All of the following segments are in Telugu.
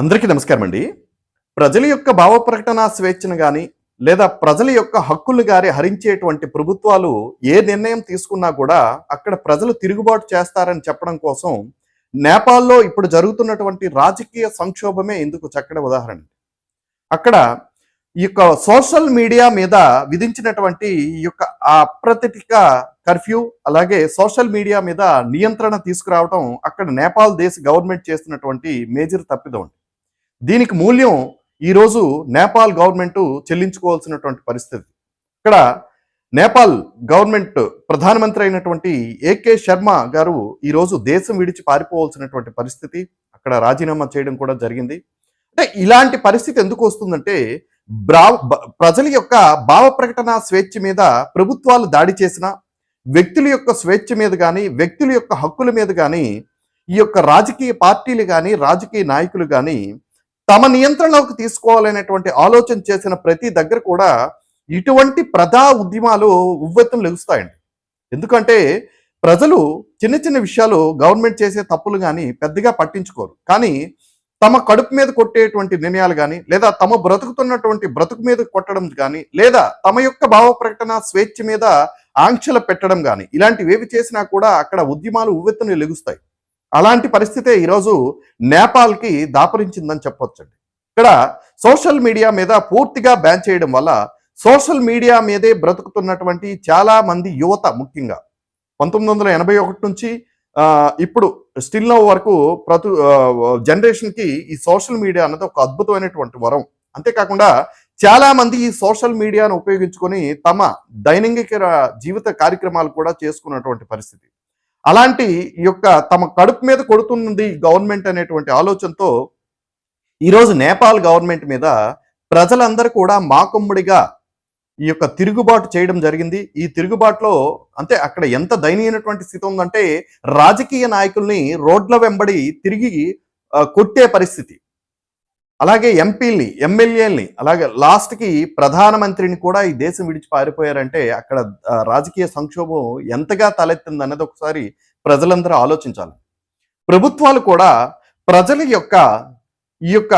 అందరికీ నమస్కారం అండి. ప్రజల యొక్క భావ ప్రకటన స్వేచ్ఛను గాని, లేదా ప్రజల యొక్క హక్కులు గాని హరించేటువంటి ప్రభుత్వాలు ఏ నిర్ణయం తీసుకున్నా కూడా అక్కడ ప్రజలు తిరుగుబాటు చేస్తారని చెప్పడం కోసం నేపాల్‌లో ఇప్పుడు జరుగుతున్నటువంటి రాజకీయ సంక్షోభమే ఇందుకు చక్కటి ఉదాహరణ. అక్కడ ఈ యొక్క సోషల్ మీడియా మీద విధించినటువంటి ఈ యొక్క అప్రతిటిక కర్ఫ్యూ, అలాగే సోషల్ మీడియా మీద నియంత్రణ తీసుకురావడం అక్కడ నేపాల్ దేశ గవర్నమెంట్ చేస్తున్నటువంటి మేజర్ తప్పిదం. దీనికి మూల్యం ఈరోజు నేపాల్ గవర్నమెంట్ చెల్లించుకోవాల్సినటువంటి పరిస్థితి. ఇక్కడ నేపాల్ గవర్నమెంట్ ప్రధానమంత్రి అయినటువంటి ఏకే శర్మ గారు ఈరోజు దేశం విడిచి పారిపోవాల్సినటువంటి పరిస్థితి, అక్కడ రాజీనామా చేయడం కూడా జరిగింది. అంటే ఇలాంటి పరిస్థితి ఎందుకు వస్తుందంటే ప్రజల యొక్క భావ ప్రకటన స్వేచ్ఛ మీద ప్రభుత్వాలు దాడి చేసిన, వ్యక్తుల యొక్క స్వేచ్ఛ మీద కానీ, వ్యక్తుల యొక్క హక్కుల మీద కానీ ఈ యొక్క రాజకీయ పార్టీలు కానీ, రాజకీయ నాయకులు కానీ తమ నియంత్రణలోకి తీసుకోవాలనేటువంటి ఆలోచన చేసిన ప్రతి దగ్గర కూడా ఇటువంటి ప్రజా ఉద్యమాలు ఉవ్వెత్తున లెగుస్తాయండి. ఎందుకంటే ప్రజలు చిన్న చిన్న విషయాలు గవర్నమెంట్ చేసే తప్పులు కానీ పెద్దగా పట్టించుకోరు. కానీ తమ కడుపు మీద కొట్టేటువంటి నిర్ణయాలు కానీ, లేదా తమ బ్రతుకుతున్నటువంటి బ్రతుకు మీద కొట్టడం కానీ, లేదా తమ యొక్క భావ ప్రకటన స్వేచ్ఛ మీద ఆంక్షలు పెట్టడం కానీ, ఇలాంటివేవి చేసినా కూడా అక్కడ ఉద్యమాలు ఉవ్వెత్తున లెగుస్తాయి. అలాంటి పరిస్థితే ఈరోజు నేపాల్కి దాపరించిందని చెప్పొచ్చండి. ఇక్కడ సోషల్ మీడియా మీద పూర్తిగా బ్యాన్ చేయడం వల్ల సోషల్ మీడియా మీదే బ్రతుకుతున్నటువంటి చాలా మంది యువత, ముఖ్యంగా 1981 నుంచి ఇప్పుడు స్టిల్ నౌ వరకు జనరేషన్కి ఈ సోషల్ మీడియా అన్నది ఒక అద్భుతమైనటువంటి వరం. అంతేకాకుండా చాలా మంది ఈ సోషల్ మీడియాను ఉపయోగించుకొని తమ దైనందిక జీవిత కార్యక్రమాలు కూడా చేసుకున్నటువంటి పరిస్థితి. అలాంటి యొక్క తమ కడుపు మీద కొడుతుంది గవర్నమెంట్ అనేటువంటి ఆలోచనతో ఈరోజు నేపాల్ గవర్నమెంట్ మీద ప్రజలందరూ కూడా మాకొమ్ముడిగా ఈ యొక్క తిరుగుబాటు చేయడం జరిగింది. ఈ తిరుగుబాటులో అంటే అక్కడ ఎంత దయనీయమైనటువంటి స్థితి ఉందంటే రాజకీయ నాయకుల్ని రోడ్ల వెంబడి తిరిగి కొట్టే పరిస్థితి, అలాగే ఎంపీల్ని, ఎమ్మెల్యేల్ని, అలాగే లాస్ట్కి ప్రధానమంత్రిని కూడా ఈ దేశం విడిచి పారిపోయారంటే అక్కడ రాజకీయ సంక్షోభం ఎంతగా తలెత్తింది అన్నది ఒకసారి ప్రజలందరూ ఆలోచించాలి. ప్రభుత్వాలు కూడా ప్రజల యొక్క ఈ యొక్క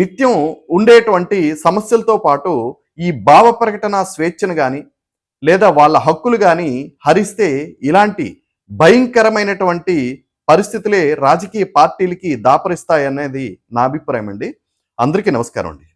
నిత్యం ఉండేటువంటి సమస్యలతో పాటు ఈ భావ ప్రకటన స్వేచ్ఛను కానీ, లేదా వాళ్ళ హక్కులు కానీ హరిస్తే ఇలాంటి భయంకరమైనటువంటి పరిస్థితులే రాజకీయ పార్టీలకి దాపరిస్తాయనేది నా అభిప్రాయం అండి. అందరికీ నమస్కారం అండి.